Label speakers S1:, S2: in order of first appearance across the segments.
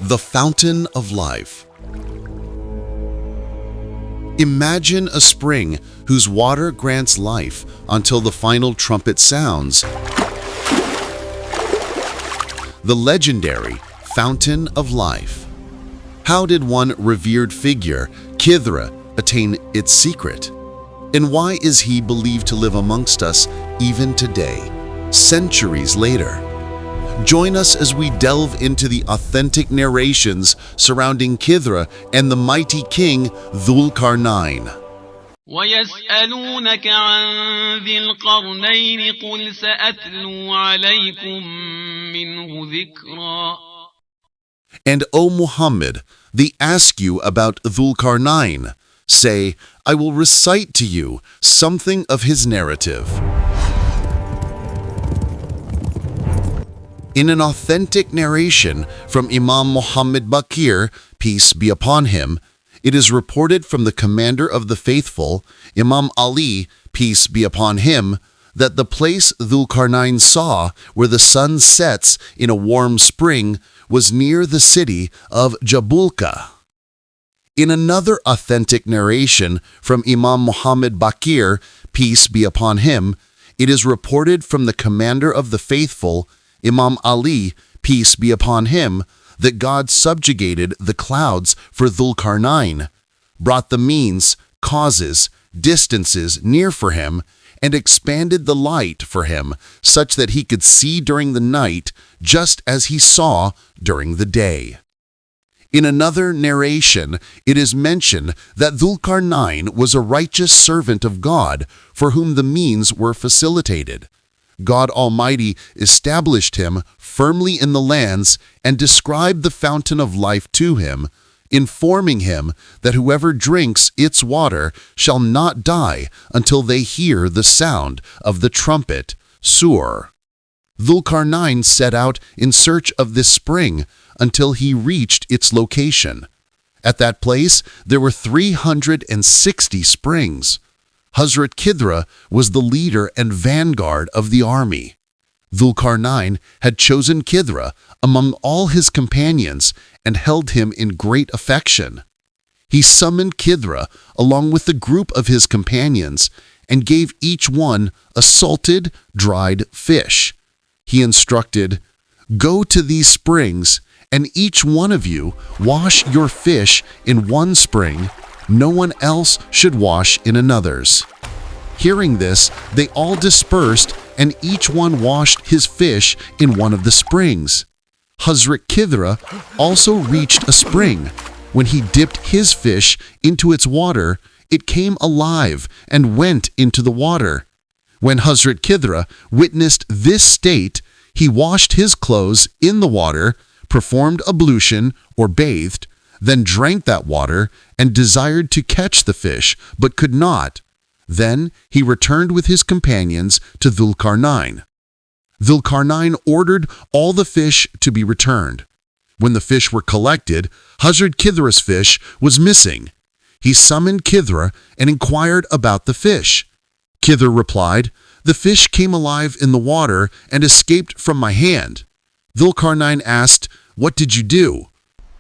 S1: The fountain of life. Imagine a spring whose water grants life until the final trumpet sounds. The legendary fountain of life. How did one revered figure, Khidr, attain its secret? And why is he believed to live amongst us even today, centuries later? Join us as we delve into the authentic narrations surrounding Khidr and the mighty King Dhul-Qarnayn.
S2: وَيَسْأَلُونَكَ عَنْ ذِي الْقَرْنَيْنِ قُلْ سَأَتْلُو عَلَيْكُمْ مِنْهُ ذِكْرًا.
S1: And O Muhammad, they ask you about Dhul-Qarnayn. Say, I will recite to you something of his narrative. In an authentic narration from Imam Muhammad Baqir, peace be upon him, it is reported from the commander of the faithful, Imam Ali, peace be upon him, that the place Dhul-Qarnayn saw where the sun sets in a warm spring was near the city of Jabulka. In another authentic narration from Imam Muhammad Baqir, peace be upon him, it is reported from the commander of the faithful, Imam Ali, peace be upon him, that God subjugated the clouds for Dhul-Qarnayn, brought the means, causes, distances near for him, and expanded the light for him such that he could see during the night just as he saw during the day. In another narration, it is mentioned that Dhul-Qarnayn was a righteous servant of God for whom the means were facilitated. God Almighty established him firmly in the lands and described the fountain of life to him, informing him that whoever drinks its water shall not die until they hear the sound of the trumpet, Sur. Dhul-Qarnayn set out in search of this spring until he reached its location. At that place, there were 360 springs. Hazrat Khidr was the leader and vanguard of the army. Dhul-Qarnayn had chosen Khidr among all his companions and held him in great affection. He summoned Khidr along with a group of his companions and gave each one a salted, dried fish. He instructed, "Go to these springs, and each one of you wash your fish in one spring. No one else should wash in another's." Hearing this, they all dispersed and each one washed his fish in one of the springs. Hazrat Khidr also reached a spring. When he dipped his fish into its water, it came alive and went into the water. When Hazrat Khidr witnessed this state, he washed his clothes in the water, performed ablution or bathed, then drank that water and desired to catch the fish, but could not. Then he returned with his companions to Dhul-Qarnayn. Dhul-Qarnayn ordered all the fish to be returned. When the fish were collected, Hazrat Khidr's fish was missing. He summoned Khidr and inquired about the fish. Khidr replied, "The fish came alive in the water and escaped from my hand." Dhul-Qarnayn asked, "What did you do?"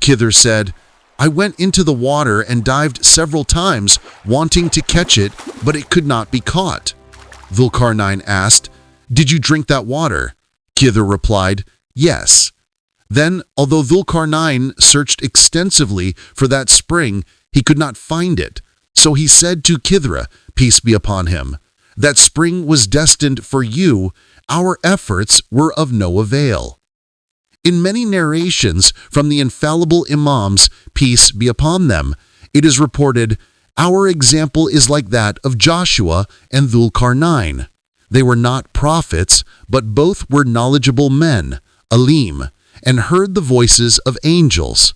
S1: Khidr said, "I went into the water and dived several times, wanting to catch it, but it could not be caught." Dhul-Qarnayn asked, "Did you drink that water?" Khidr replied, "Yes." Then, although Dhul-Qarnayn searched extensively for that spring, he could not find it. So he said to Khidr, peace be upon him, "That spring was destined for you. Our efforts were of no avail." In many narrations from the infallible Imams, peace be upon them, it is reported, "Our example is like that of Joshua and Dhul-Qarnayn. They were not prophets, but both were knowledgeable men, alim, and heard the voices of angels."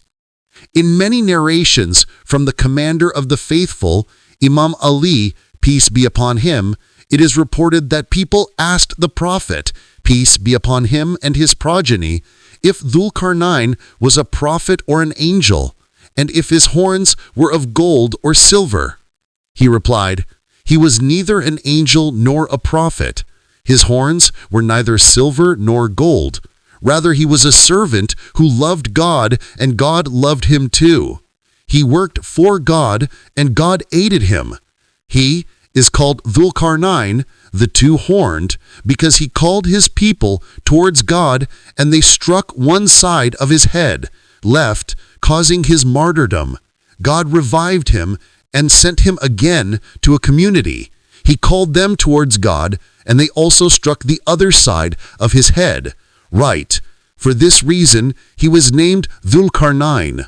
S1: In many narrations from the commander of the faithful, Imam Ali, peace be upon him, it is reported that people asked the Prophet, peace be upon him and his progeny, if Dhul-Qarnayn was a prophet or an angel, and if his horns were of gold or silver. He replied, "He was neither an angel nor a prophet. His horns were neither silver nor gold. Rather, he was a servant who loved God, and God loved him too. He worked for God, and God aided him. He is called Dhul-Qarnayn, the two-horned, because he called his people towards God, and they struck one side of his head, left, causing his martyrdom. God revived him and sent him again to a community. He called them towards God, and they also struck the other side of his head, right. For this reason, he was named Dhul-Qarnayn.